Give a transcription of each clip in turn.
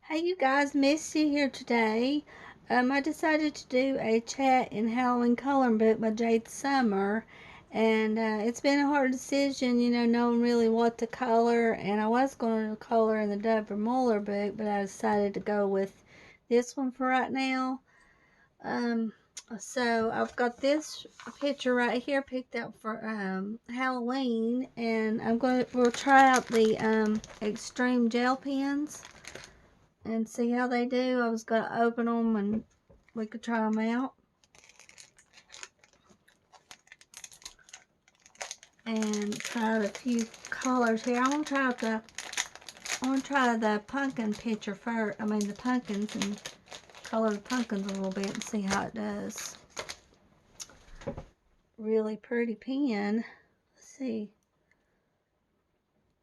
Hey you guys, Missy here today. I decided to do a chat in Halloween coloring book by Jade Summer, and it's been a hard decision, knowing really what to color. And I was going to color in the Dover Muller book, but I decided to go with this one for right now. Um, so I've got this picture right here picked out for Halloween, and we'll try out the Xtreme gel pens and see how they do. I was going to open them and we could try them out. And try a few colors here. I want to try the pumpkin picture first. I mean the pumpkins, and color the pumpkins a little bit and see how it does. Really pretty pen. Let's see.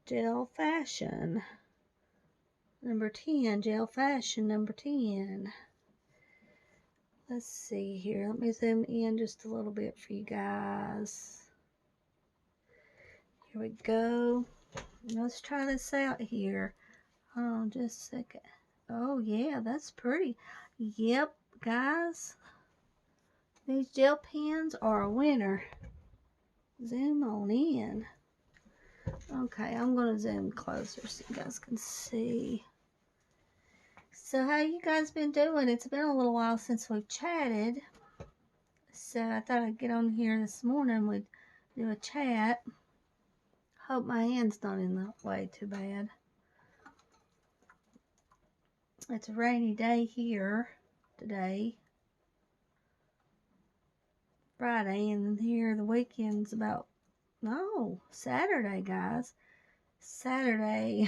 Gel Fashion. Number 10. Gel Fashion number 10. Let's see here. Let me zoom in just a little bit for you guys. Here we go. Let's try this out here. Hold on just a second. Oh yeah, that's pretty. Yep, guys. These gel pens are a winner. Zoom on in. Okay, I'm going to zoom closer so you guys can see. So how you guys been doing? It's been a little while since we've chatted. So I thought I'd get on here this morning. We'd do a chat. Hope my hand's not in the way too bad. It's a rainy day here today. Friday, and then here the weekend's about, no, Saturday, guys. Saturday.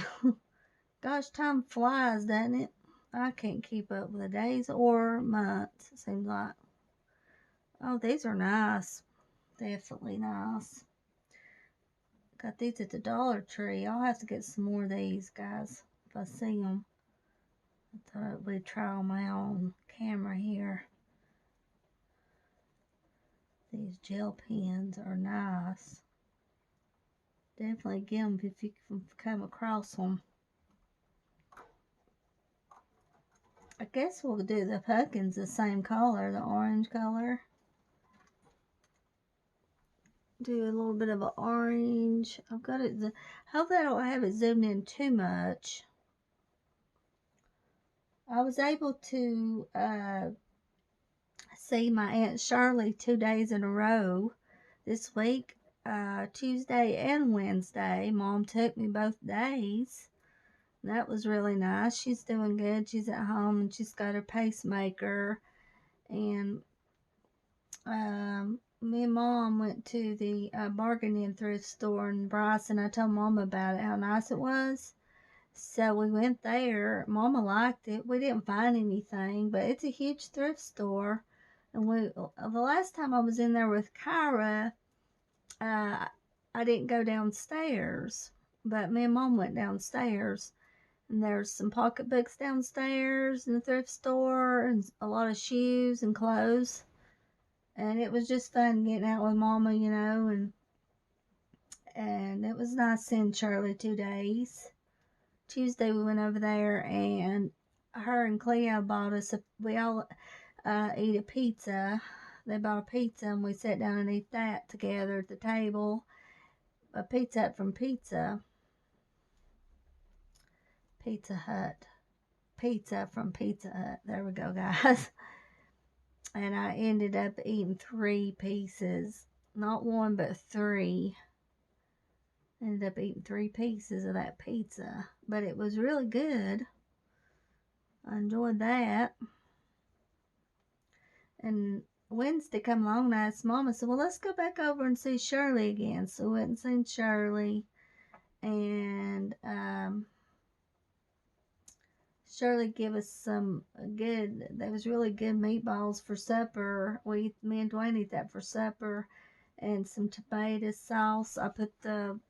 Gosh, time flies, doesn't it? I can't keep up with the days or months, it seems like. Oh, these are nice. Definitely nice. Got these at the Dollar Tree. I'll have to get some more of these, guys, if I see them. I thought we'd try them out on camera here. These gel pens are nice. Definitely get them if you can come across them. I guess we'll do the pumpkins the same color, the orange color. Do a little bit of an orange. I've got it. Hope I don't have it zoomed in too much. I was able to see my Aunt Shirley 2 days in a row this week. Tuesday and Wednesday. Mom took me both days. That was really nice. She's doing good. She's at home and she's got her pacemaker. And me and Mom went to the bargaining thrift store in Bryson. I told Mom about it, how nice it was. So we went there. Mama liked it. We didn't find anything, but it's a huge thrift store. And the last time I was in there with Kyra, I didn't go downstairs, but me and Mom went downstairs. And there's some pocketbooks downstairs in the thrift store, and a lot of shoes and clothes. And it was just fun getting out with Mama, and it was nice seeing Shirley 2 days. Tuesday we went over there, and her and Cleo bought us we all eat a pizza. They bought a pizza, and we sat down and ate that together at the table. A pizza from Pizza Hut. Pizza from Pizza Hut. There we go, guys. And I ended up eating 3 pieces. Not 1, but 3. Ended up eating 3 pieces of that pizza. But it was really good. I enjoyed that. And Wednesday come along and I asked Mama, said, well, let's go back over and see Shirley again. So we went and seen Shirley. And Shirley gave us some there was really good meatballs for supper. Me and Dwayne ate that for supper. And some tomato sauce. I put the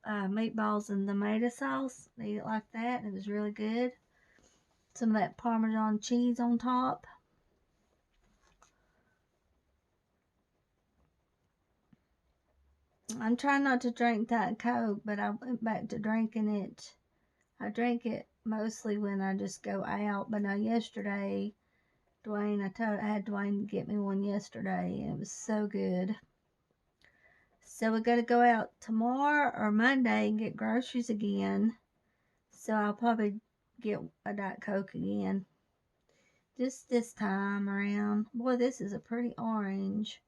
meatballs in the tomato sauce. They eat it like that. It was really good. Some of that Parmesan cheese on top. I'm trying not to drink Diet Coke, but I went back to drinking it. I drink it mostly when I just go out. But now yesterday, I had Dwayne get me one yesterday, and it was so good. So we got to go out tomorrow or Monday and get groceries again. So I'll probably get a Diet Coke again. Just this time around. Boy, this is a pretty orange.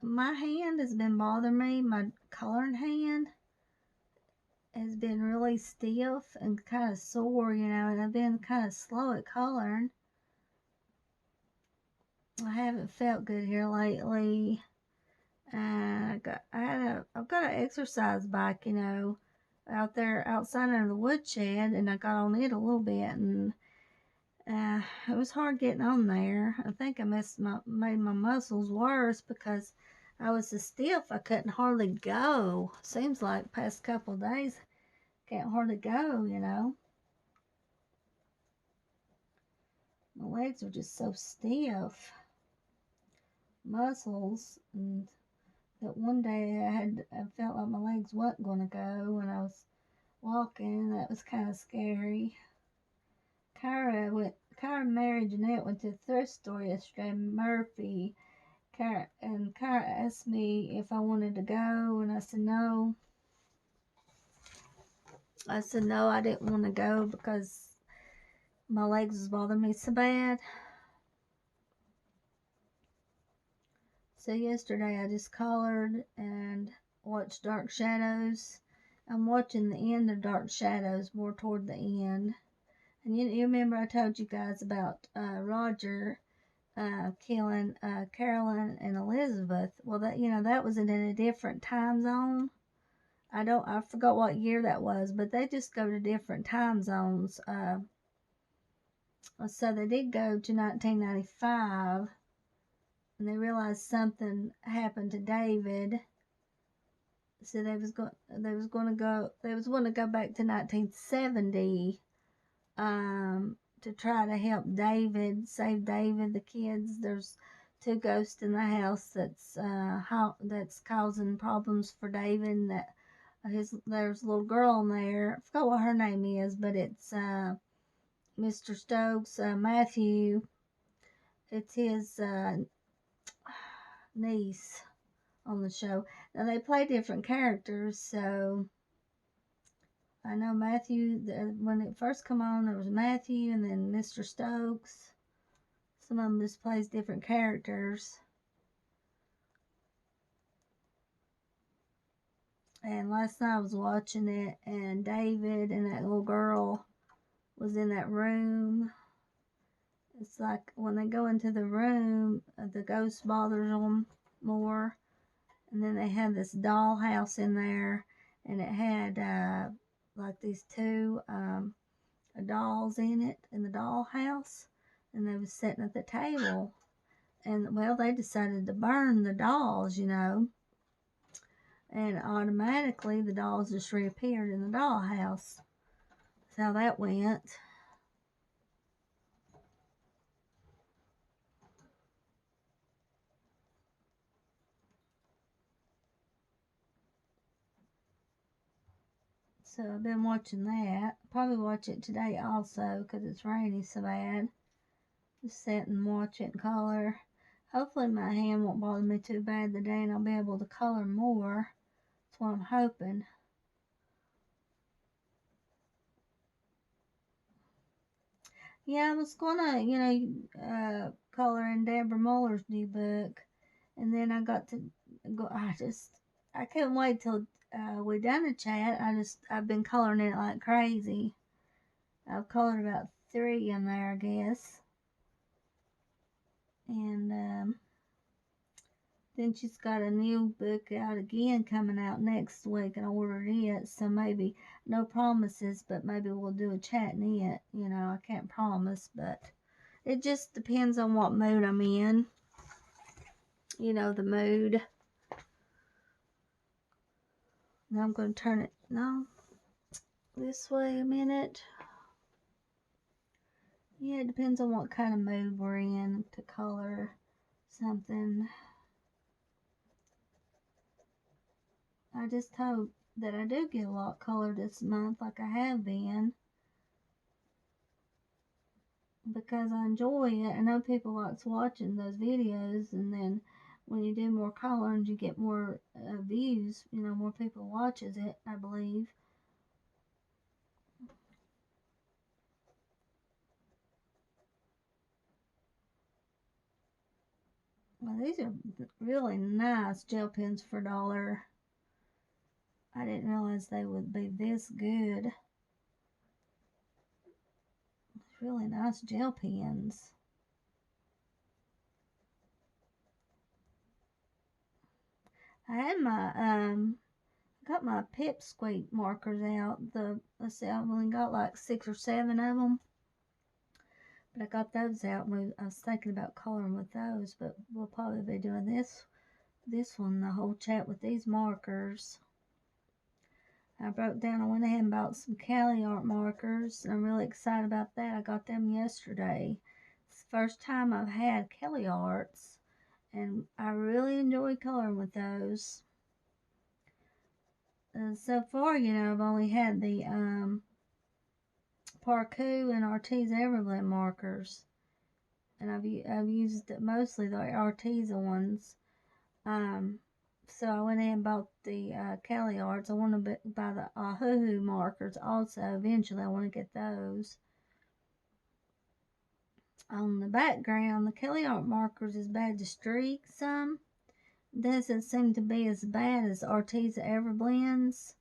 My hand has been bothering me. My coloring hand has been really stiff and kind of sore, and I've been kind of slow at coloring. I haven't felt good here lately. And I've got an exercise bike, out there outside under the woodshed, and I got on it a little bit, and it was hard getting on there. I think I made my muscles worse because I was so stiff I couldn't hardly go. Seems like past couple of days can't hardly go, My legs are just so stiff. Muscles, and that one day I felt like my legs wasn't gonna go when I was walking. That was kind of scary. Kyra and Mary Jeanette went to the thrift store yesterday, Murphy. Kyra asked me if I wanted to go, and I said no. I said no, I didn't want to go because my legs was bothering me so bad. So yesterday I just colored and watched Dark Shadows. I'm watching the end of Dark Shadows, more toward the end. And you remember I told you guys about Roger killing Carolyn and Elizabeth. Well, that was in a different time zone. I forgot what year that was, but they just go to different time zones. So they did go to 1995, and they realized something happened to David. So they was going to go back to 1970 to try to help David, save David, the kids. There's two ghosts in the house that's causing problems for David. And there's a little girl in there. I forgot what her name is, but it's Mr. Stokes, Matthew. It's his niece on the show. Now they play different characters, so I know Matthew. When it first come on, there was Matthew, and then Mr. Stokes. Some of them just plays different characters. And last night I was watching it, and David and that little girl was in that room. It's like when they go into the room, the ghost bothers them more. And then they had this dollhouse in there, and it had like these two dolls in it in the dollhouse, and they was sitting at the table. And well, they decided to burn the dolls, and automatically the dolls just reappeared in the dollhouse. That's how that went. So I've been watching that. Probably watch it today also because it's rainy so bad. Just sit and watch it and color. Hopefully my hand won't bother me too bad today and I'll be able to color more. That's what I'm hoping. Yeah, I was gonna, color in Deborah Muller's new book, and then I got to go. I couldn't wait till we done a chat. I've been coloring it like crazy. I've colored about 3 in there, I guess, and then she's got a new book out again coming out next week, and I ordered it. So maybe no promises, but maybe we'll do a chat in it. I can't promise, but it just depends on what mood I'm in. The mood. Now I'm going to turn it, this way a minute. Yeah, it depends on what kind of mood we're in to color something. I just hope that I do get a lot colored this month, like I have been, because I enjoy it. I know people likes watching those videos, and then when you do more colorings, you get more views. You know, more people watches it, I believe. Well, these are really nice gel pens for $1. I didn't realize they would be this good. Really nice gel pens. I had my got my pipsqueak markers out. Let's see, I only got like 6 or 7 of them, but I got those out. And I was thinking about coloring with those, but we'll probably be doing this one, the whole chat with these markers. I went ahead and bought some Cali art markers, and I'm really excited about that. I got them yesterday. It's the first time I've had Cali arts, and I really enjoy coloring with those. So far, I've only had the Parku and Arteza Everblend markers, and I've used mostly the Arteza ones. So I went ahead and bought the Cali Arts. I want to buy the Hoo markers also. Eventually, I want to get those. On the background, the Cali Art markers is bad to streak some. Doesn't seem to be as bad as Arteza Everblends.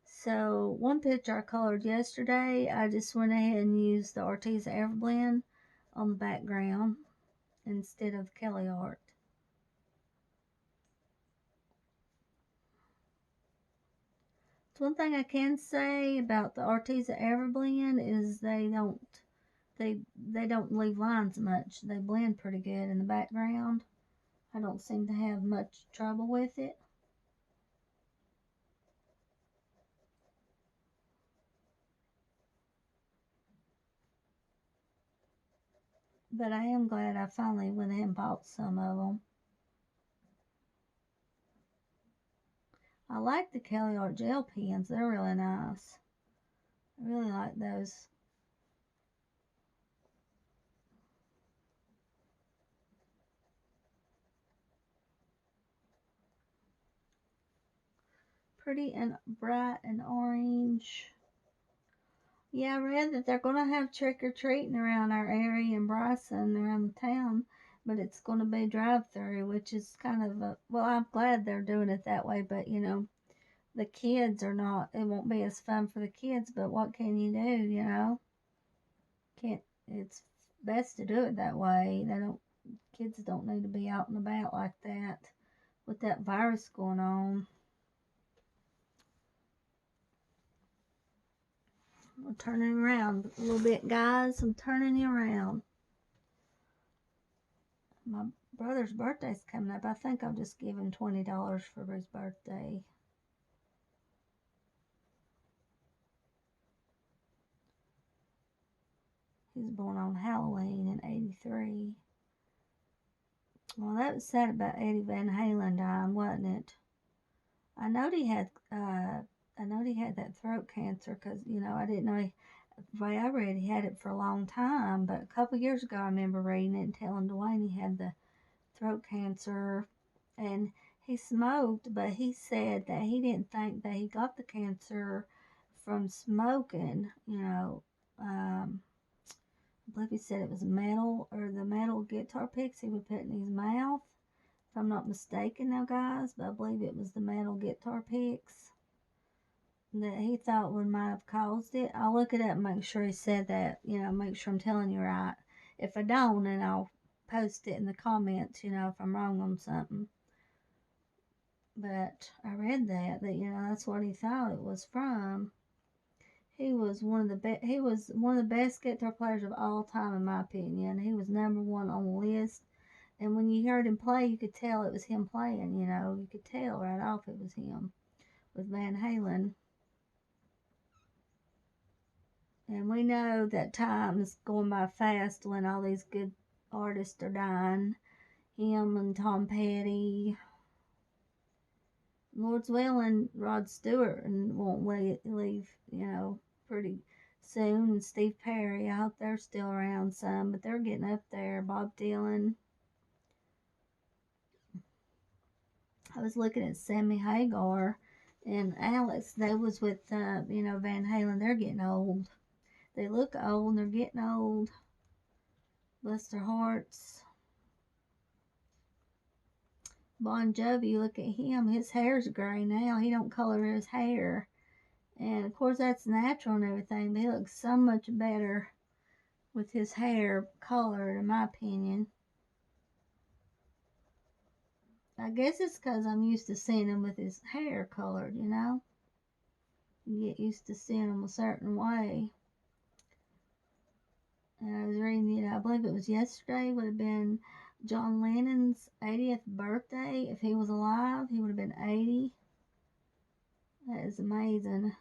So one picture I colored yesterday, I just went ahead and used the Arteza Everblend on the background instead of Cali Art. So one thing I can say about the Arteza Everblend is they don't leave lines much. They blend pretty good in the background. I don't seem to have much trouble with it. But I am glad I finally went ahead and bought some of them. I like the Cali Art gel pens. They're really nice. I really like those. Pretty and bright and orange. Yeah, I read that they're going to have trick-or-treating around our area in Bryson, around the town, but it's going to be drive-through, which is kind of well, I'm glad they're doing it that way, but the kids are not, it won't be as fun for the kids, but what can you do, Can't, it's best to do it that way. Kids don't need to be out and about like that with that virus going on. I'm turning around a little bit, guys. I'm turning you around. My brother's birthday's coming up. I think I'll just give him $20 for his birthday. He was born on Halloween in '83. Well, that was sad about Eddie Van Halen dying, wasn't it? I know he had that throat cancer because I didn't know. The way I read, he had it for a long time, but a couple years ago, I remember reading it and telling Dwayne he had the throat cancer, and he smoked, but he said that he didn't think that he got the cancer from smoking. I believe he said it was metal or the metal guitar picks he would put in his mouth. If I'm not mistaken now, guys, but I believe it was the metal guitar picks that he thought might have caused it. I'll look it up and make sure he said that, make sure I'm telling you right. If I don't, then I'll post it in the comments, if I'm wrong on something. But I read that that's what he thought it was from. He was one of the best guitar players of all time, in my opinion. He was #1 on the list. And when you heard him play, you could tell it was him playing, You could tell right off it was him with Van Halen. And we know that time is going by fast when all these good artists are dying. Him and Tom Petty. Lord's willing, Rod Stewart and won't leave, pretty soon. And Steve Perry, I hope they're still around some, but they're getting up there. Bob Dylan. I was looking at Sammy Hagar and Alex. They was with, Van Halen. They're getting old. They look old and they're getting old. Bless their hearts. Bon Jovi, look at him. His hair's gray now. He don't color his hair. And of course that's natural and everything, but he looks so much better with his hair colored, in my opinion. I guess it's because I'm used to seeing him with his hair colored, You get used to seeing him a certain way. And I was reading, I believe it was yesterday, would have been John Lennon's 80th birthday. If he was alive, he would have been 80. That is amazing.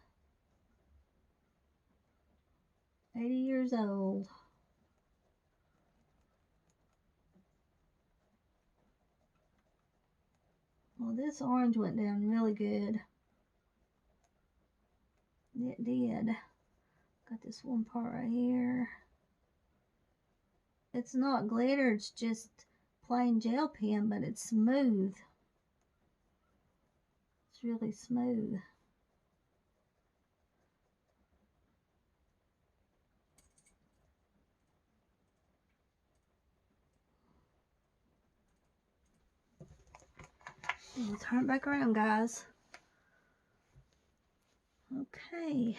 80 years old. Well, this orange went down really good. It did. Got this one part right here. It's not glitter, it's just plain gel pen, but it's smooth. It's really smooth. We'll turn it back around, guys. Okay.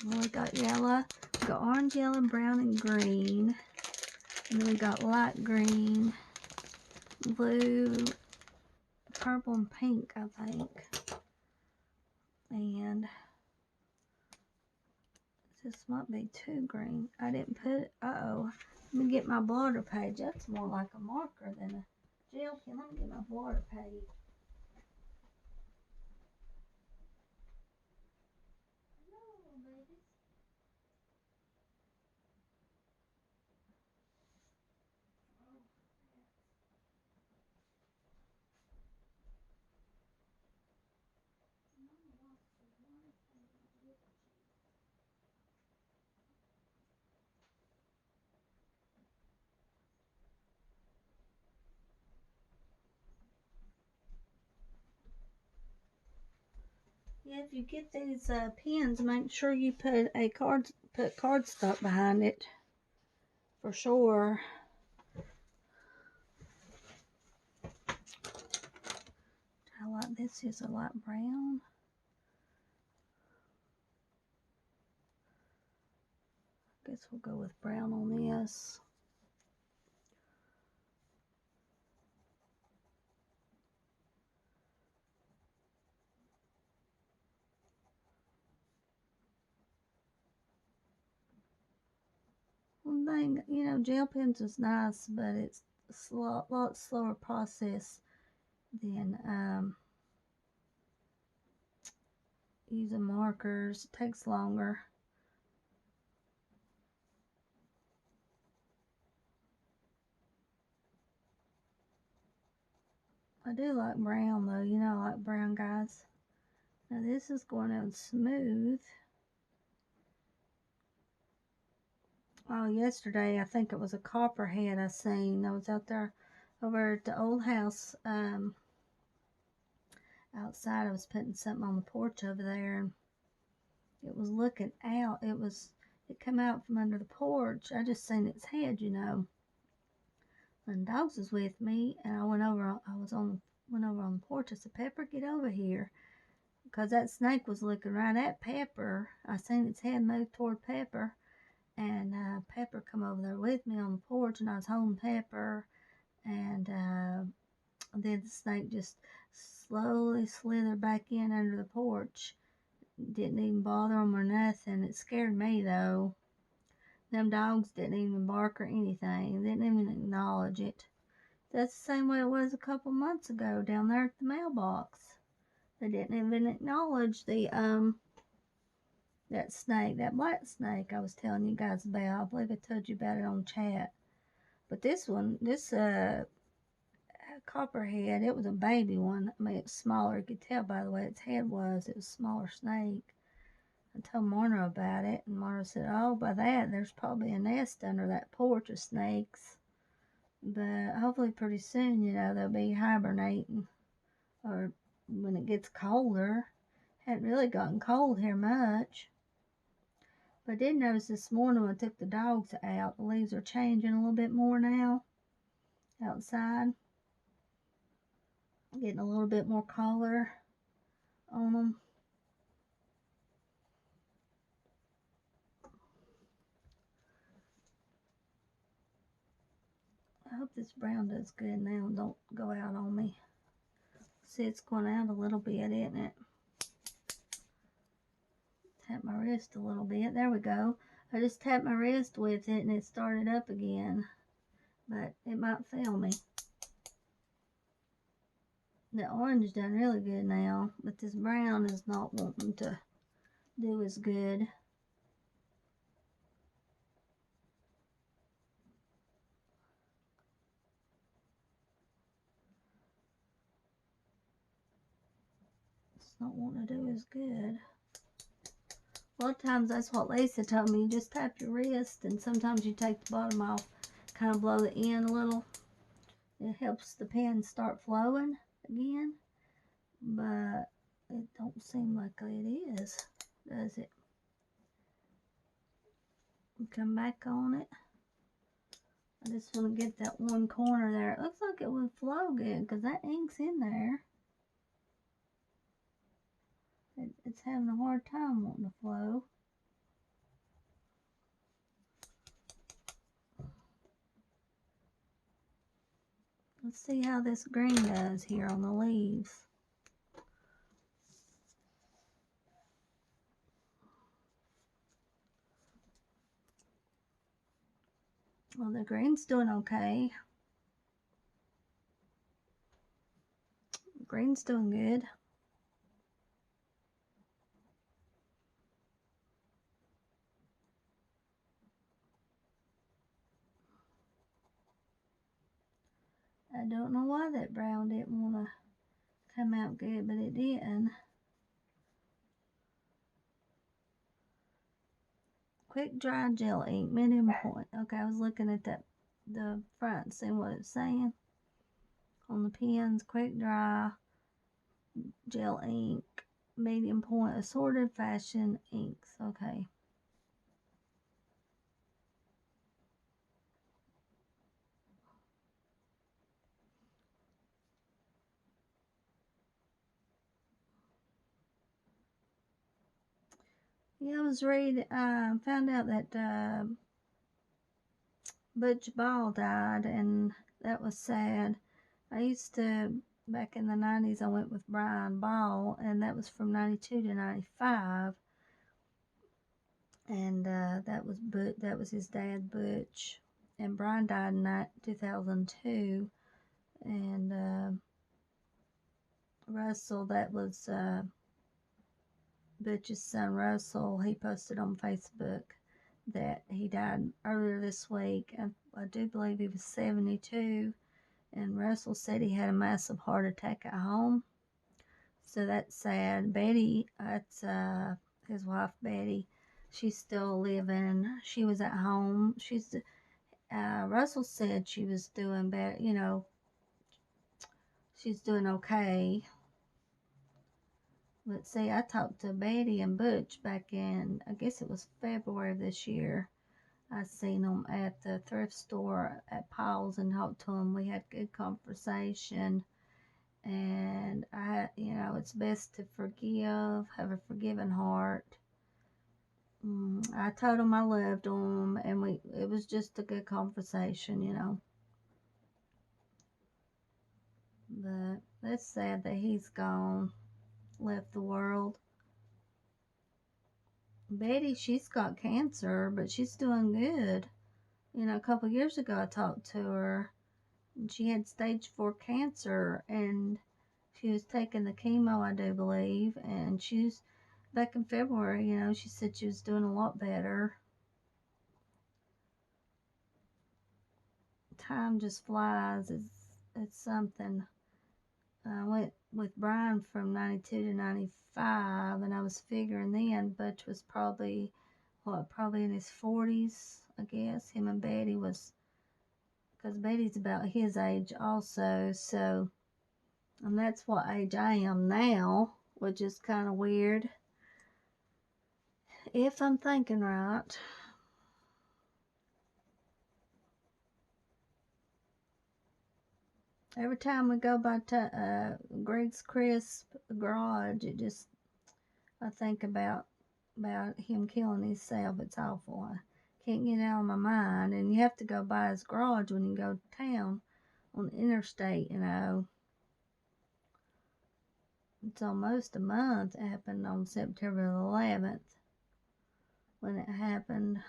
Well, we got yellow, we got orange, yellow, brown, and green. And then we got light green, blue, purple, and pink, I think. And this might be too green. I didn't put it. Uh-oh. Let me get my blotter page. That's more like a marker than a gel pen. Let me get my blotter page. Hello, babies. Yeah, if you get these pens, make sure you put cardstock behind it for sure. I like this is a light brown. Guess we'll go with brown on this. One thing, gel pens is nice, but it's a lot slower process than using markers. It takes longer. I do like brown though, I like brown, guys. Now this is going out smooth. Oh, yesterday I think it was a copperhead I seen. I was out there over at the old house outside. I was putting something on the porch over there, and it was looking out. It come out from under the porch. I just seen its head, And the dogs was with me, and I went over. Went over on the porch. I said, "Pepper, get over here," because that snake was looking right at Pepper. I seen its head move toward Pepper, and Pepper come over there with me on the porch, and I was holding Pepper, and then the snake just slowly slithered back in under the porch. Didn't even bother them or nothing. It scared me though. Them dogs didn't even bark or anything. Didn't even acknowledge it. That's the same way it was a couple months ago down there at the mailbox. They didn't even acknowledge that snake, that black snake I was telling you guys about. I believe I told you about it on chat. But this copperhead. It was a baby one. I mean, it was smaller. You could tell by the way its head was. It was a smaller snake. I told Marna about it, and Marna said, "Oh, by that, there's probably a nest under that porch of snakes. But hopefully pretty soon, they'll be hibernating, or when it gets colder. Hadn't really gotten cold here much. But I did notice this morning when I took the dogs out, the leaves are changing a little bit more now outside. Getting a little bit more color on them. I hope this brown does good now and don't go out on me. See, it's going out a little bit, isn't it? Tap my wrist a little bit. There we go. I just tapped my wrist with it and it started up again. But it might fail me. The orange done really good now, but this brown is not wanting to do as good. It's not wanting to do as good. A lot of times that's what Lisa told me. You just tap your wrist and sometimes you take the bottom off, kind of blow the end a little. It helps the pen start flowing again. But it don't seem like it is, does it? Come back on it. I just want to get that one corner there. It looks like it would flow good because that ink's in there. It's having a hard time wanting to flow. Let's see how this green does here on the leaves. Well, the green's doing okay. Green's doing good. I don't know why that brown didn't want to come out good, but it didn't. Quick dry gel ink, medium point. Okay, I was looking at the front, seeing what it's saying on the pens. Quick dry gel ink, medium point, assorted fashion inks. Okay. Yeah, I was reading, found out that Butch Ball died, and that was sad. I used to, back in the 90s, I went with Brian Ball, and that was from 92 to 95. And that was his dad, Butch. And Brian died in 2002. And Russell, that was Butch's son Russell, he posted on Facebook that he died earlier this week. I do believe he was 72. And Russell said he had a massive heart attack at home. So that's sad. Betty, that's his wife Betty. She's still living. She was at home. Russell said she was doing better. She's doing okay. But see, I talked to Betty and Butch back in, I guess it was February of this year. I seen them at the thrift store at Paul's and talked to them. We had good conversation. And it's best to forgive, have a forgiving heart. I told him I loved him, and it was just a good conversation. But that's sad that he's gone, left the world. Betty, she's got cancer, but she's doing good. A couple years ago I talked to her, and she had stage 4 cancer, and she was taking the chemo, I do believe, and she's back in February, she said she was doing a lot better. Time just flies. it's something. I went with Brian from 92 to 95, and I was figuring then Butch was probably, probably in his 40s, I guess. Him and Betty was, because Betty's about his age also, so, and that's what age I am now, which is kind of weird, if I'm thinking right. Every time we go by Greg's Crisp garage, I think about him killing himself. It's awful. I can't get it out of my mind. And you have to go by his garage when you go to town on the interstate, you know. It's almost a month. It happened on September the 11th when it happened.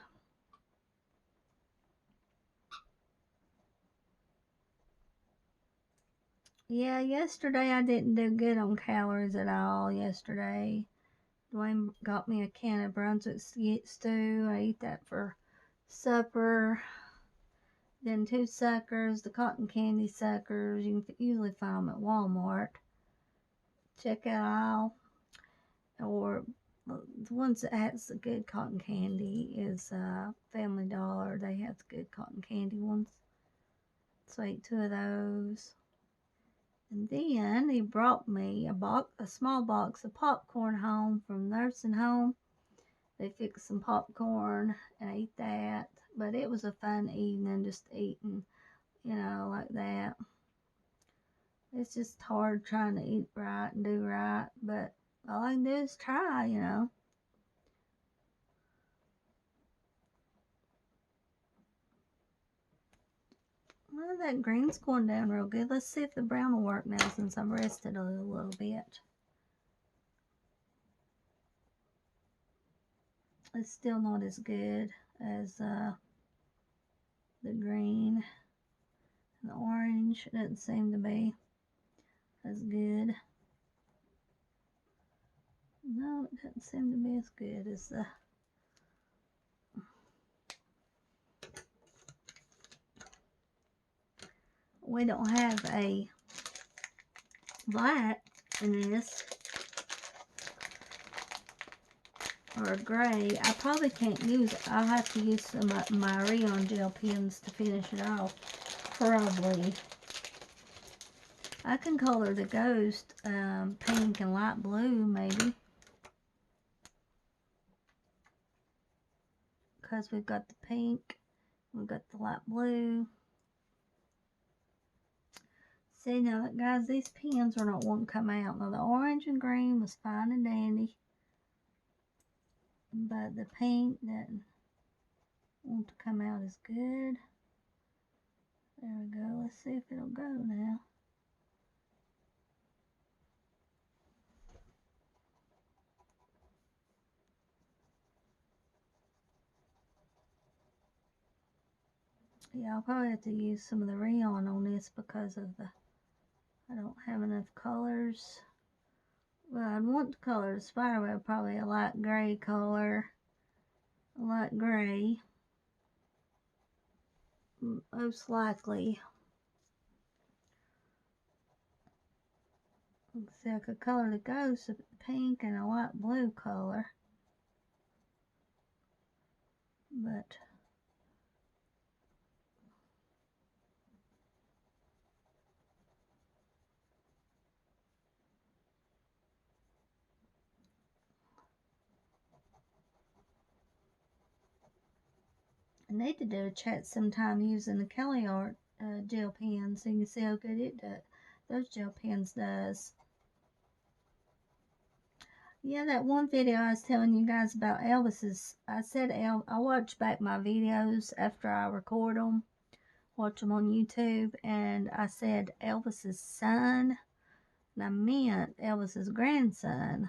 Yeah, yesterday I didn't do good on calories at all yesterday. Dwayne got me a can of Brunswick stew. I ate that for supper. Then 2 suckers, the cotton candy suckers. You can usually find them at Walmart. Checkout aisle. Or the ones that has the good cotton candy is Family Dollar. They have the good cotton candy ones. So I ate 2 of those. And then he brought me a small box of popcorn home from the nursing home. They fixed some popcorn and I ate that. But it was a fun evening, just eating, you know, like that. It's just hard trying to eat right and do right. But all I can do is try, you know. Well, that green's going down real good. Let's see if the brown will work now since I've rested a little bit. It's still not as good as the green. The orange doesn't seem to be as good. No, it doesn't seem to be as good as the... We don't have a black in this, or a gray. I probably can't use it. I'll have to use some of my Reaeon gel pens to finish it off. Probably. I can color the ghost pink and light blue, maybe. Because we've got the pink, we've got the light blue. See, now, guys, these pens are not wanting to come out. Now, the orange and green was fine and dandy. But the pink didn't want to come out as good. There we go. Let's see if it'll go now. Yeah, I'll probably have to use some of the Reaeon on this because of the... I don't have enough colors. Well, I'd want to color the spiderweb probably a light gray color. A light gray. Most likely. Let's see, I could color the ghost a pink and a light blue color. But I need to do a chat sometime using the Kelly Art gel pen so you can see how good it does. Those gel pens does. Yeah, that one video I was telling you guys about Elvis's, I said I watch back my videos after I record them, watch them on YouTube, and I said Elvis's son, and I meant Elvis's grandson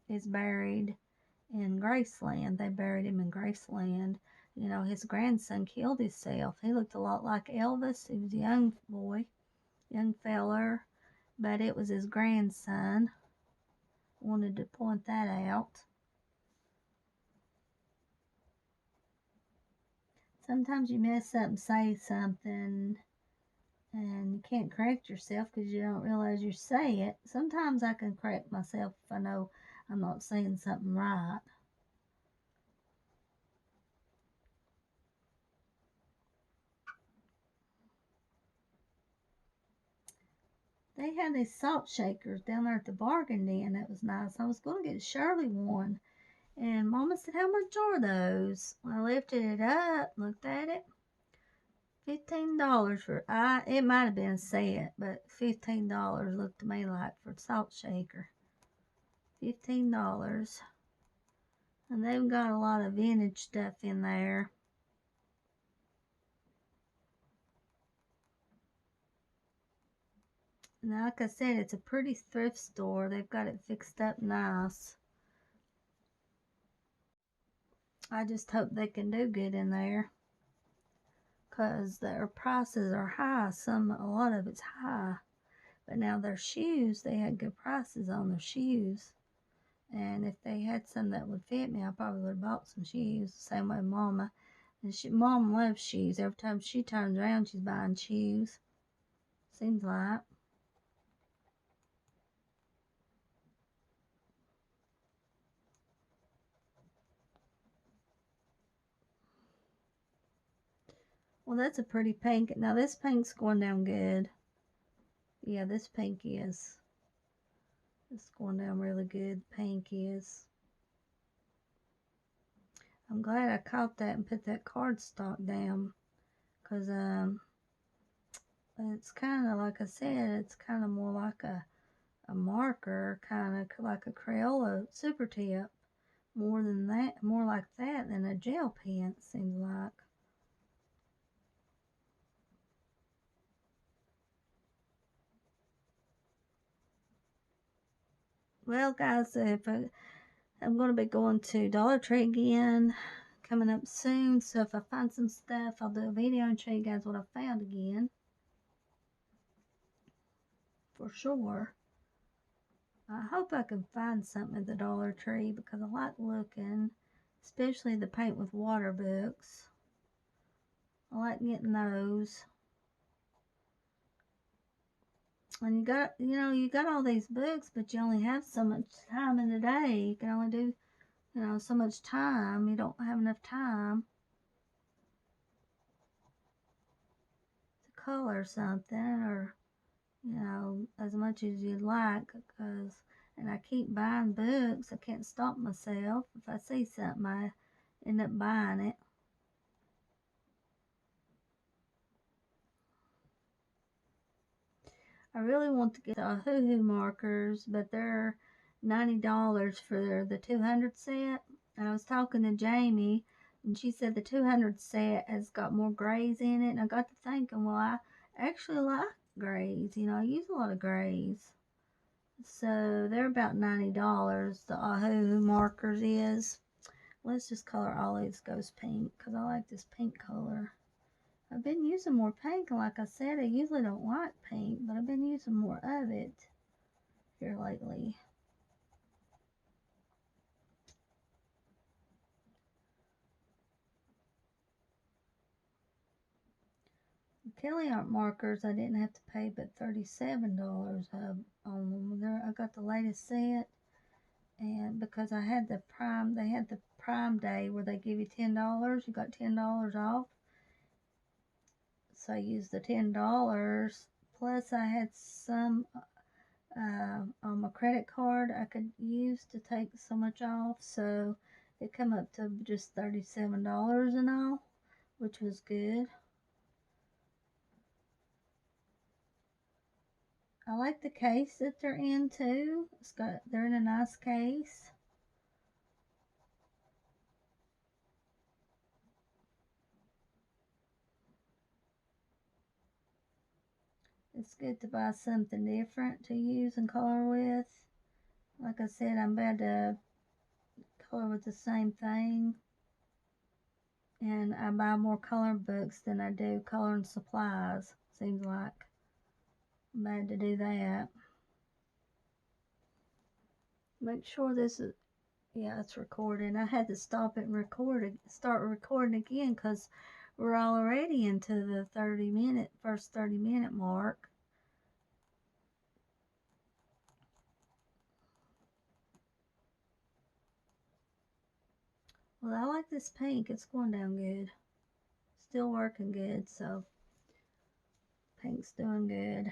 is buried in Graceland. They buried him in Graceland. You know, his grandson killed himself. He looked a lot like Elvis. He was a young boy, young feller, but it was his grandson. Wanted to point that out. Sometimes you mess up and say something And you can't correct yourself because you don't realize you say it. Sometimes I can correct myself if I know I'm not saying something right. They had these salt shakers down there at the bargain den. That was nice. I was going to get Shirley one. And Mama said, how much are those? I lifted it up, looked at it. $15 for, it might have been a set, but $15 looked to me like for a salt shaker. $15. And they've got a lot of vintage stuff in there. And like I said, it's a pretty thrift store. They've got it fixed up nice. I just hope they can do good in there, because their prices are high. A lot of it's high. But now their shoes, they had good prices on their shoes. And if they had some that would fit me, I probably would have bought some shoes. The same way Mama. And Mom loves shoes. Every time she turns around, she's buying shoes. Seems like. Well, that's a pretty pink. Now this pink's going down good. Yeah, this pink is. It's going down really good. Pink is. I'm glad I caught that and put that cardstock down. Because, it's kind of, like I said, it's kind of more like a marker, kind of like a Crayola super tip. More than that, more like that than a gel pen, it seems like. Well, guys, I'm going to be going to Dollar Tree again coming up soon. So if I find some stuff, I'll do a video and show you guys what I found again. For sure. I hope I can find something at the Dollar Tree because I like looking, especially the paint with water books. I like getting those. And you got all these books, but you only have so much time in the day. You can only do, so much time. You don't have enough time to color something or, as much as you'd like. And I keep buying books. I can't stop myself. If I see something, I end up buying it. I really want to get the Hoo markers, but they're $90 for the 200 set. And I was talking to Jamie, and she said the 200 set has got more grays in it. And I got to thinking, well, I actually like grays. I use a lot of grays. So they're about $90. The Hoo markers is. Let's just color all these ghost pink because I like this pink color. I've been using more pink, and like I said, I usually don't like pink, but I've been using more of it here lately. The Kelly Art markers, I didn't have to pay but $37 on them. I got the latest set, and because I had the Prime, they had the Prime Day where they give you $10. You got $10 off. So I used the $10. Plus, I had some on my credit card I could use to take so much off, so it come up to just $37 and all, which was good. I like the case that they're in too. They're in a nice case. It's good to buy something different to use and color with. Like I said, I'm bad to color with the same thing. And I buy more coloring books than I do coloring supplies. Seems like I'm bad to do that. Make sure this is, yeah, it's recording. I had to stop it and start recording again because we're already into the first 30-minute mark. Well, I like this pink. It's going down good. Still working good, so pink's doing good.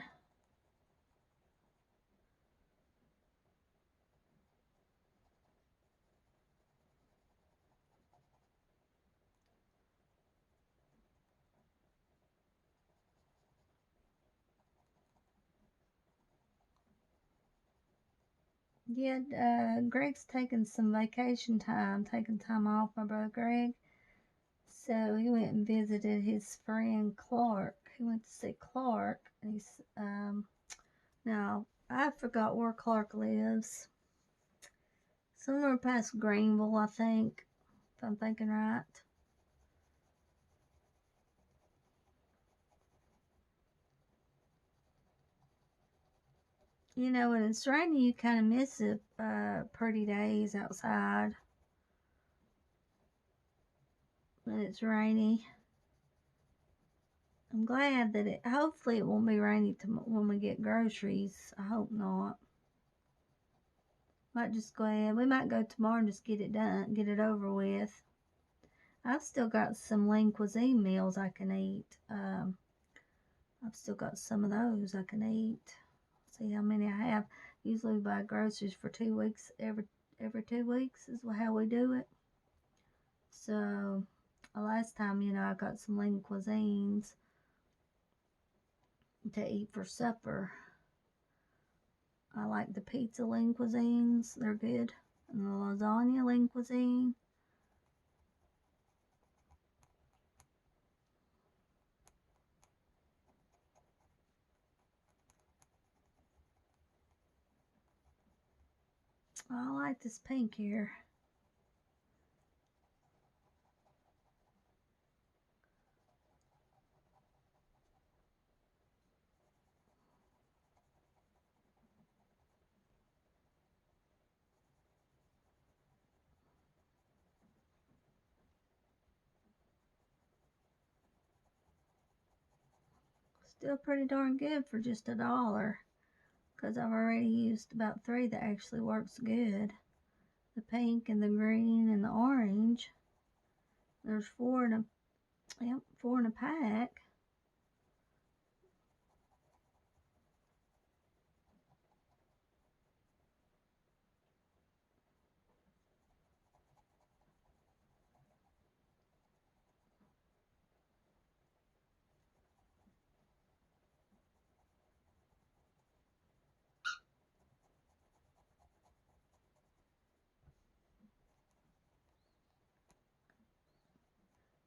Yeah, Greg's taking some vacation time, taking time off, my brother Greg. So he went and visited his friend Clark. He went to see Clark. And now I forgot where Clark lives. Somewhere past Greenville, I think, if I'm thinking right. You know, when it's rainy, you kind of miss it, pretty days outside when it's rainy. I'm glad that hopefully it won't be rainy when we get groceries. I hope not. Might just go ahead. We might go tomorrow and just get it done, get it over with. I've still got some lean cuisine meals I can eat. I've still got some of those I can eat. See how many I have. Usually we buy groceries for 2 weeks. Every 2 weeks is how we do it. So last time, I got some lean cuisines to eat for supper. I like the pizza lean cuisines. They're good. And the lasagna lean cuisine. I like this pink here. Still pretty darn good for just $1. Because I've already used about 3 that actually works good. The pink and the green and the orange. There's 4 in a pack.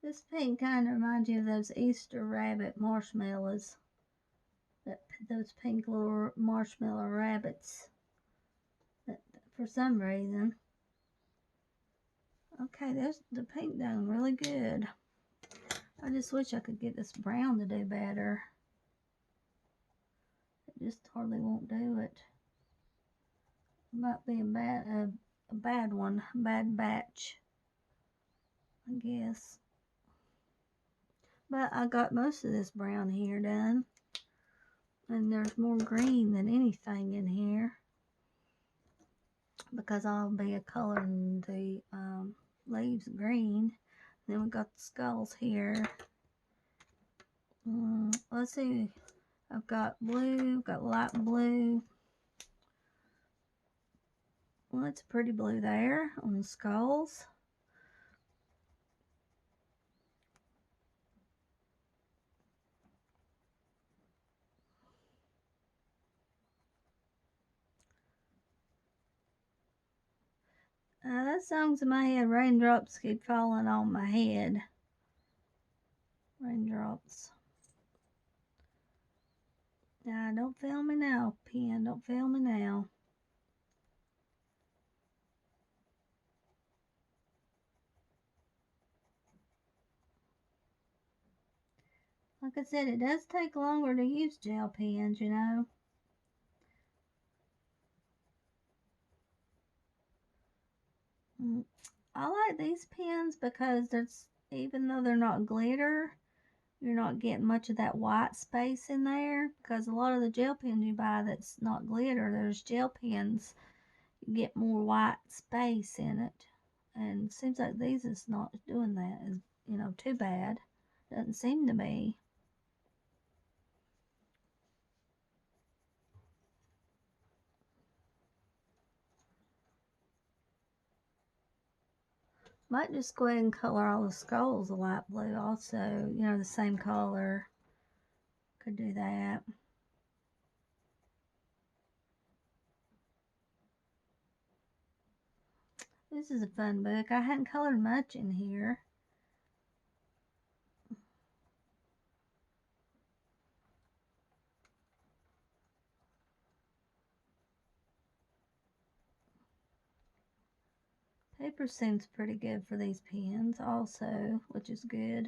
This pink kind of reminds you of those Easter rabbit marshmallows. Those pink little marshmallow rabbits. That, for some reason. Okay, there's the pink done really good. I just wish I could get this brown to do better. It just hardly won't do it. Might be a bad one, a bad batch, I guess. But I got most of this brown here done. And there's more green than anything in here. Because I'll be coloring the leaves green. Then we got the skulls here. Let's see. I've got blue, got light blue. Well, it's a pretty blue there on the skulls. That song's in my head. Raindrops keep falling on my head. Raindrops. Nah, don't fail me now, pen. Don't fail me now. Like I said, it does take longer to use gel pens, I like these pens because even though they're not glitter, you're not getting much of that white space in there, because a lot of the gel pens you buy that's not glitter, there's gel pens, you get more white space in it. And it seems like these is not doing that, is, too bad. Doesn't seem to be. Might just go ahead and color all the skulls a light blue also, the same color. Could do that. This is a fun book. I hadn't colored much in here. Paper seems pretty good for these pens also, which is good.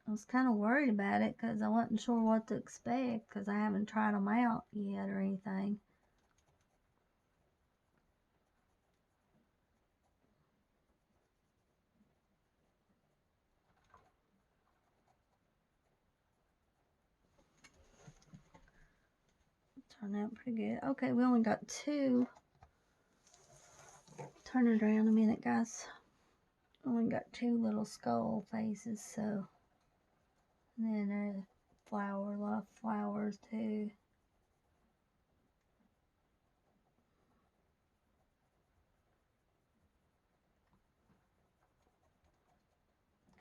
I was kind of worried about it because I wasn't sure what to expect because I haven't tried them out yet or anything. Turned out pretty good. Okay, we only got two. Turn it around a minute, guys. Only got two little skull faces, so. And then there's a flower, a lot of flowers too.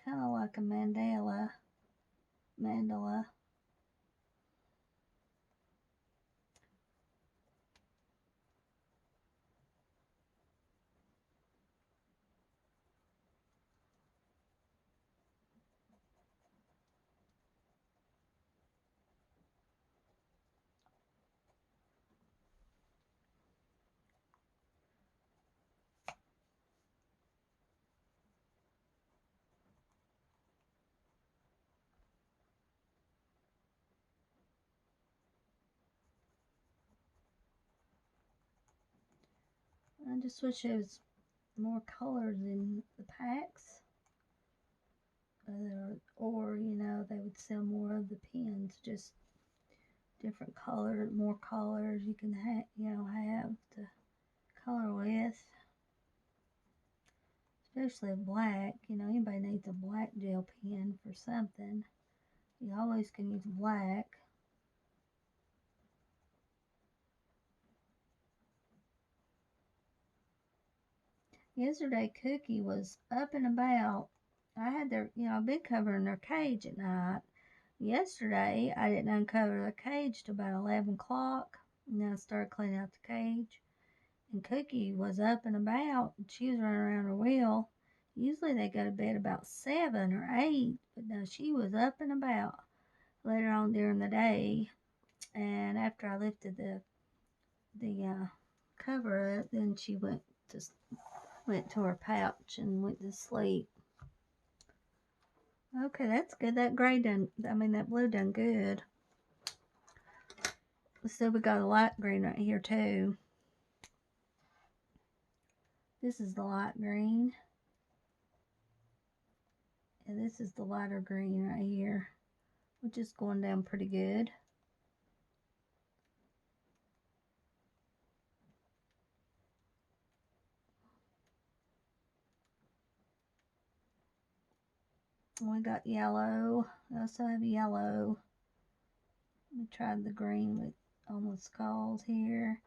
Kind of like a mandala. I just wish there was more colors in the packs. Or they would sell more of the pens, just different colors, more colors you can have to color with. Especially black, anybody needs a black gel pen for something. You always can use black. Yesterday, Cookie was up and about. I had I've been covering their cage at night. Yesterday, I didn't uncover the cage till about 11 o'clock. And then I started cleaning out the cage. And Cookie was up and about. And she was running around her wheel. Usually they go to bed about 7 or 8. But no, she was up and about later on during the day. And after I lifted the cover up, then she went to her pouch and went to sleep. Okay, that's good. That blue done good. So we got a light green right here too. This is the light green. And this is the lighter green right here, which is going down pretty good. We got yellow. We also have yellow. We tried the green with on the skulls here.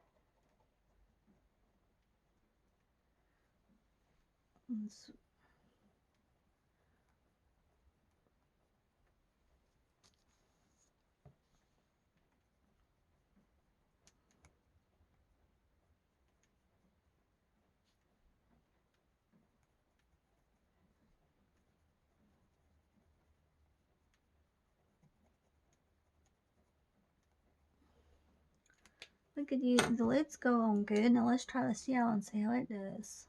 We could use the lids go on good. Now let's try this yellow and see how it does.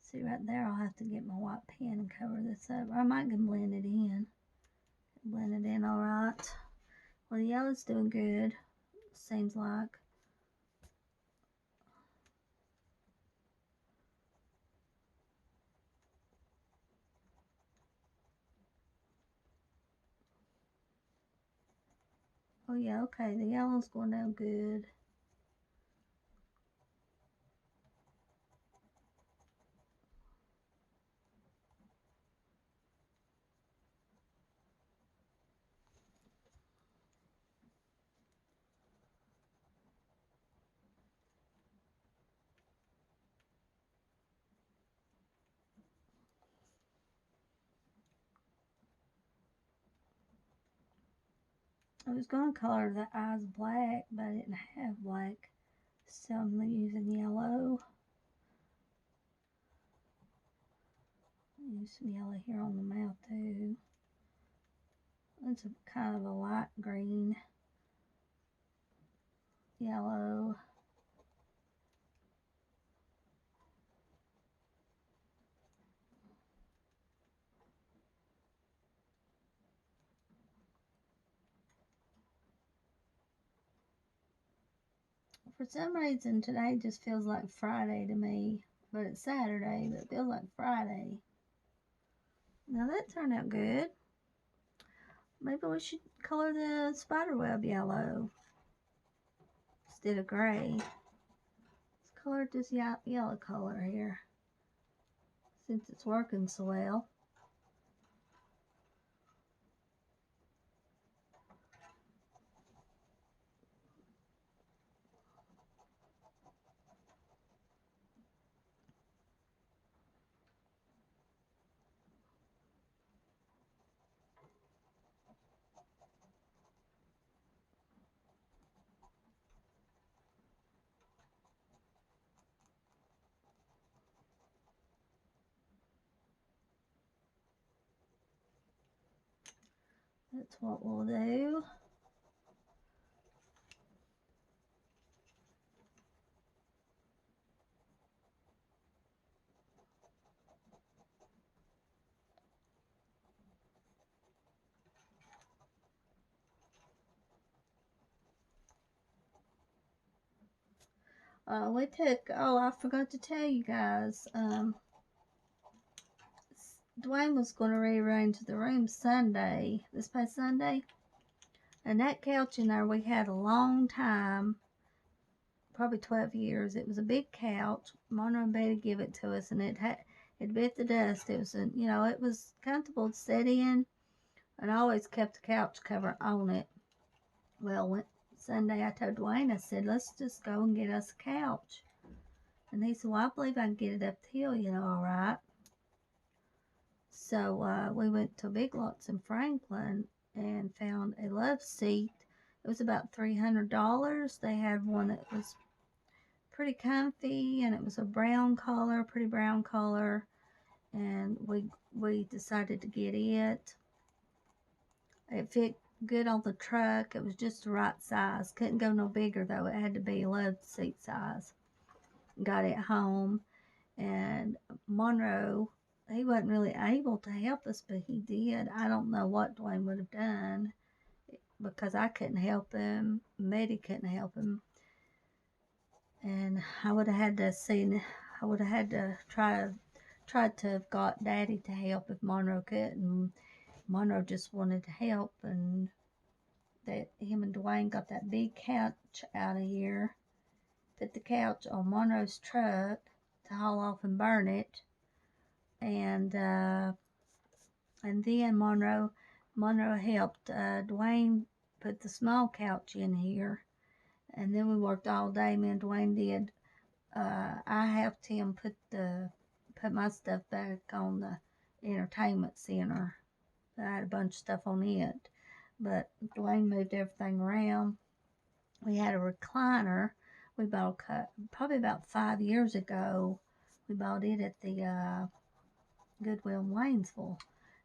See right there, I'll have to get my white pen and cover this up. Or I might can blend it in. Blend it in all right. Well, the yellow's doing good, seems like. Oh yeah, okay, the yellow's going down good. I was going to color the eyes black, but I didn't have black, so I'm using yellow. Use some yellow here on the mouth too. It's a kind of a light green yellow. For some reason today just feels like Friday to me, but it's Saturday, but it feels like Friday. Now that turned out good. Maybe we should color the spiderweb yellow instead of gray. Let's color this yellow color here since it's working so well. That's what we'll do. We took, oh, I forgot to tell you guys, Dwayne was going to rearrange the room Sunday, this past Sunday. And that couch in there we had a long time, probably 12 years. It was a big couch. Mona and Betty gave it to us, and it bit the dust. It was, it was comfortable to sit in, and I always kept the couch cover on it. Well, Sunday I told Dwayne, I said, let's just go and get us a couch. And he said, well, I believe I can get it up the hill, all right. So we went to Big Lots in Franklin and found a love seat. It was about $300. They had one that was pretty comfy, and it was a brown color, pretty brown color, and we decided to get it. It fit good on the truck. It was just the right size. Couldn't go no bigger though. It had to be a love seat size. Got it home, and Monroe, he wasn't really able to help us, but he did. I don't know what Dwayne would have done because I couldn't help him. Betty couldn't help him. And I would have had to try to have got Daddy to help if Monroe couldn't. Monroe just wanted to help, and that him and Dwayne got that big couch out of here, put the couch on Monroe's truck to haul off and burn it, and then Monroe helped Dwayne put the small couch in here, and then we worked all day. Me and Dwayne did. I helped him put my stuff back on the entertainment center. I had a bunch of stuff on it, but Dwayne moved everything around. We had a recliner. We bought probably about 5 years ago. We bought it at the Goodwill in Waynesville.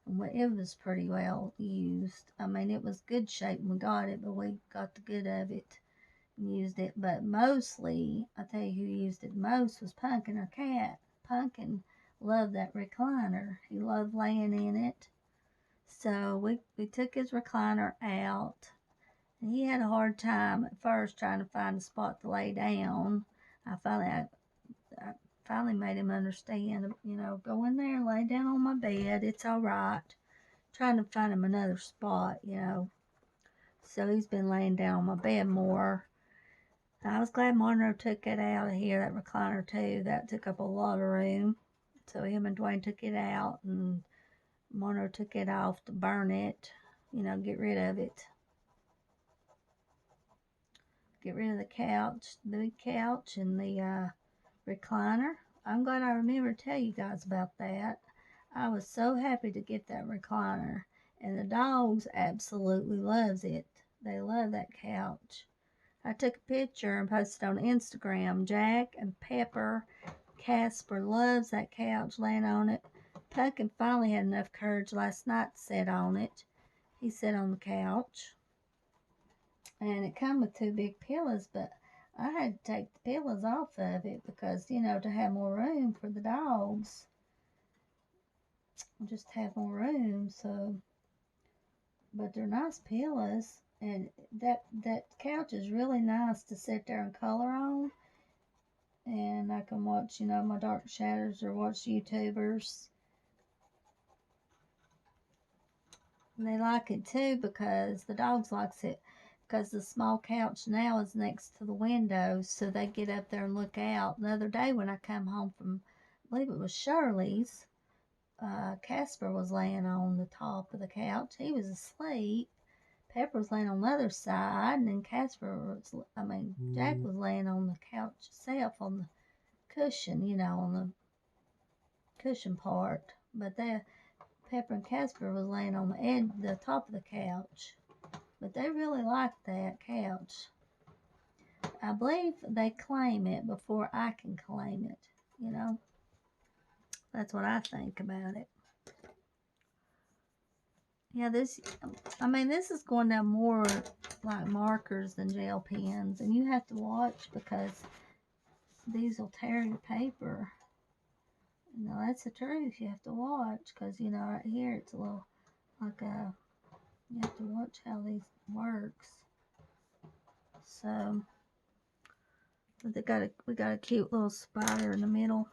And it was pretty well used. I mean, it was good shape when we got it, but we got the good of it and used it. But mostly, I tell you who used it most was Pumpkin, our cat. Pumpkin loved that recliner. He loved laying in it. So we took his recliner out, and he had a hard time at first trying to find a spot to lay down. I finally made him understand, go in there and lay down on my bed. It's all right. Trying to find him another spot. So he's been laying down on my bed more. I was glad Monroe took it out of here, that recliner too. That took up a lot of room. So him and Dwayne took it out, and Monroe took it off to burn it, get rid of it. Get rid of the couch, the big couch, and the recliner. I'm glad I remembered to tell you guys about that. I was so happy to get that recliner, and the dogs absolutely loves it. They love that couch. I took a picture and posted on Instagram. Jack and Pepper, Casper loves that couch, laying on it. Pumpkin finally had enough courage last night to sit on it. He sat on the couch. And it come with 2 big pillows, but I had to take the pillows off of it because, to have more room for the dogs. Just have more room, so. But they're nice pillows, and that couch is really nice to sit there and color on. And I can watch, my dark shadows, or watch YouTubers. And they like it too because the dogs likes it, because the small couch now is next to the window, so they get up there and look out. The other day when I come home from, I believe it was Shirley's, Casper was laying on the top of the couch. He was asleep. Pepper was laying on the other side, and then Jack was laying on the couch itself, on the cushion, on the cushion part. But Pepper and Casper was laying on the top of the couch. But they really like that couch. I believe they claim it before I can claim it. That's what I think about it. Yeah, this is going down more like markers than gel pens. And you have to watch because these will tear your paper. That's the truth. You have to watch because, right here it's a little like you have to watch how these works. So, but we got a cute little spider in the middle.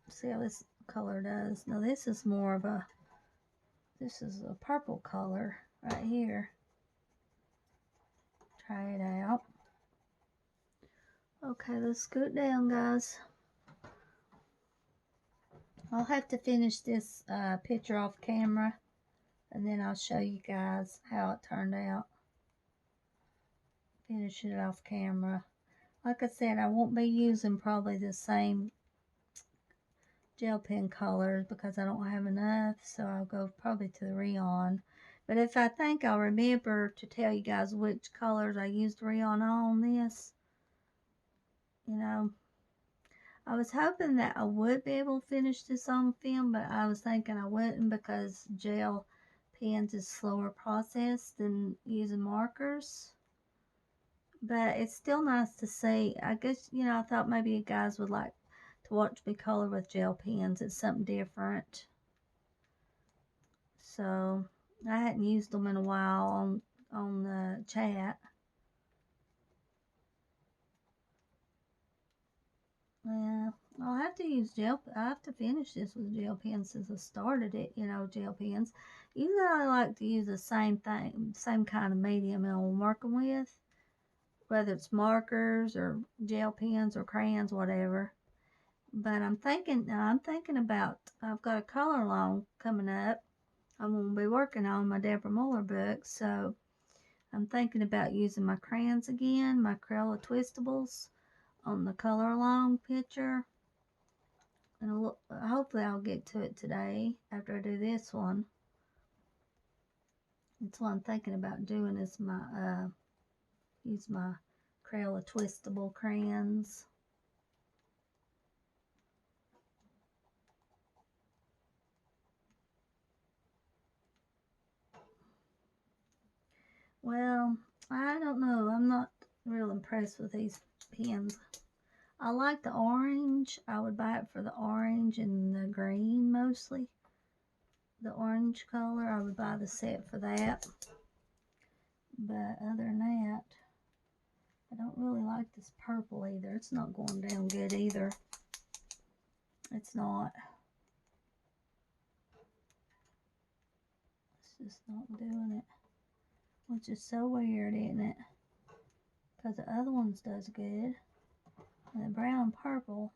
See how this color does. Now this is this is a purple color right here. Try it out. Okay, let's scoot down, guys. I'll have to finish this picture off camera, and then I'll show you guys how it turned out. Finish it off camera. Like I said, I won't be using probably the same gel pen colors because I don't have enough, so I'll go probably to the Reaeon. But if I think I'll remember to tell you guys which colors I used Reaeon on this. I was hoping that I would be able to finish this on film, but I was thinking I wouldn't because gel pens is slower process than using markers. But it's still nice to see. I guess, I thought maybe you guys would like to watch me color with gel pens. It's something different. So, I hadn't used them in a while on the chat. Yeah, I'll have to use I have to finish this with gel pens since I started it, gel pens. Usually I like to use the same kind of medium I'm working with, whether it's markers or gel pens or crayons, whatever. But I'm thinking about, I've got a color along coming up. I'm going to be working on my Deborah Muller book, so I'm thinking about using my crayons again, my Crayola Twistables, on the color along picture. And hopefully I'll get to it today after I do this one. That's what I'm thinking about doing, is use my Crayola Twistable crayons. Well, I don't know. I'm not real impressed with these pens. I like the orange. I would buy it for the orange and the green mostly. The orange color, I would buy the set for that. But other than that, I don't really like this purple either. It's not going down good either. It's not. It's just not doing it. Which is so weird, isn't it? Because the other ones does good. And the brown purple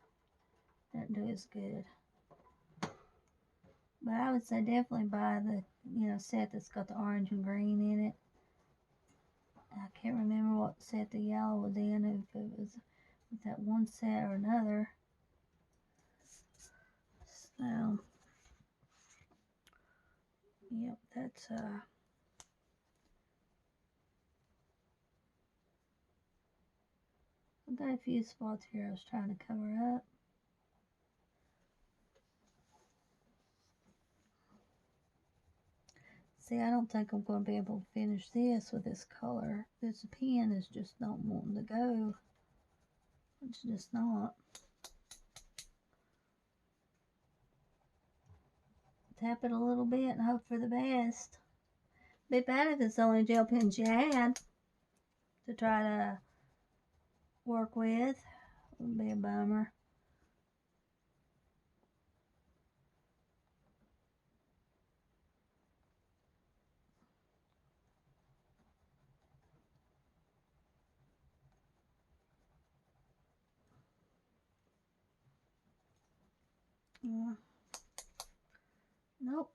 doesn't do as good. But I would say definitely buy the, set that's got the orange and green in it. I can't remember what set the yellow was in, if it was with that one set or another. So, yep, that's, I've got a few spots here I was trying to cover up. See, I don't think I'm going to be able to finish this with this color. This pen is just not wanting to go. It's just not. Tap it a little bit and hope for the best. Be bad if it's the only gel pens you had to try to work with. It would be a bummer. Nope.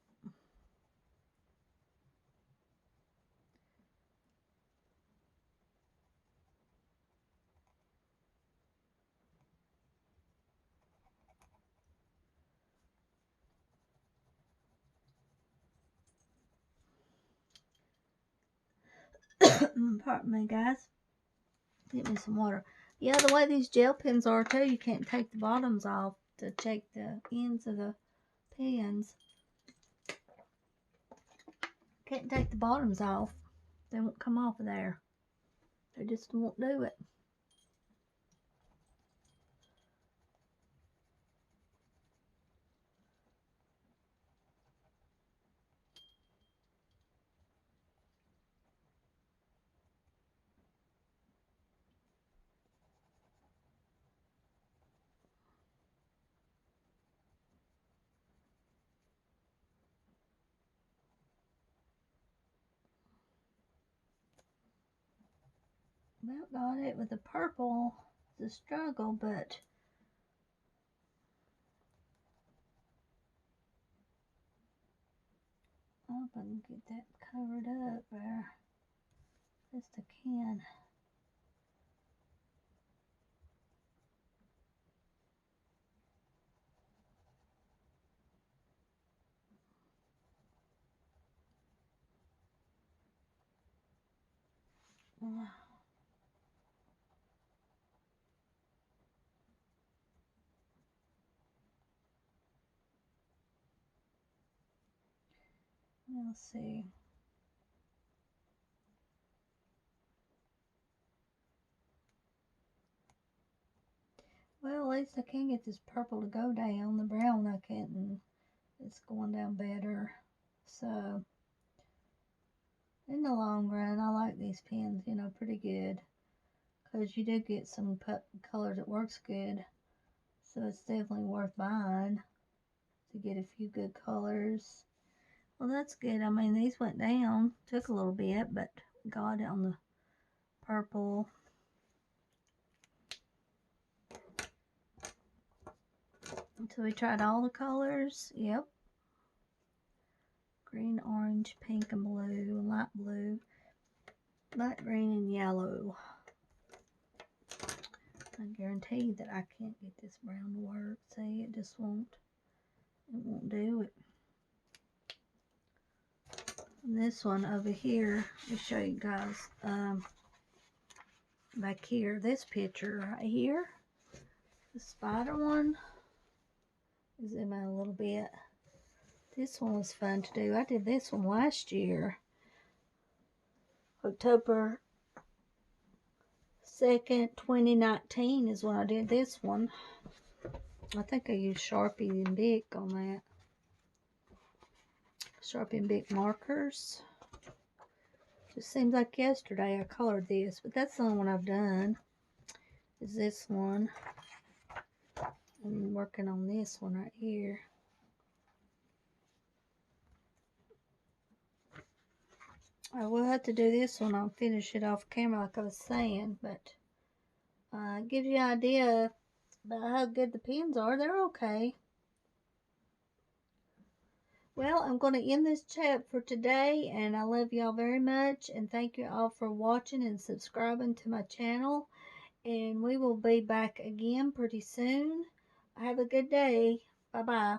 Pardon me, guys. Get me some water. Yeah, the way these gel pens are too, you can't take the bottoms off to check the ends of the pens. Can't take the bottoms off. They won't come off of there. They just won't do it. About got it with the purple. It's a struggle, but I hope I can get that covered up there. Best I can. We'll see. Well, at least I can get this purple to go down. The brown I can't, and it's going down better. So, in the long run, I like these pens, pretty good. Because you do get some color that works good. So it's definitely worth buying to get a few good colors. Well, that's good. I mean, these went down. Took a little bit, but got it on the purple. So we tried all the colors. Yep. Green, orange, pink, and blue. Light blue. Light green and yellow. I guarantee that I can't get this brown to work. See, it just won't. It won't do it. And this one over here, let me show you guys. Back here, this picture right here, the spider one. Zoom out a little bit. This one was fun to do. I did this one last year, October 2nd, 2019 is when I did this one. I think I used Sharpie and Bic on that. Sharpie and Bic markers. Just seems like yesterday I colored this, but that's the only one I've done. Is this one. I'm working on this one right here. I will have to do this one. I'll finish it off camera like I was saying, but it gives you an idea about how good the pens are. They're okay. Well, I'm going to end this chat for today, and I love y'all very much, and thank you all for watching and subscribing to my channel, and we will be back again pretty soon. Have a good day. Bye-bye.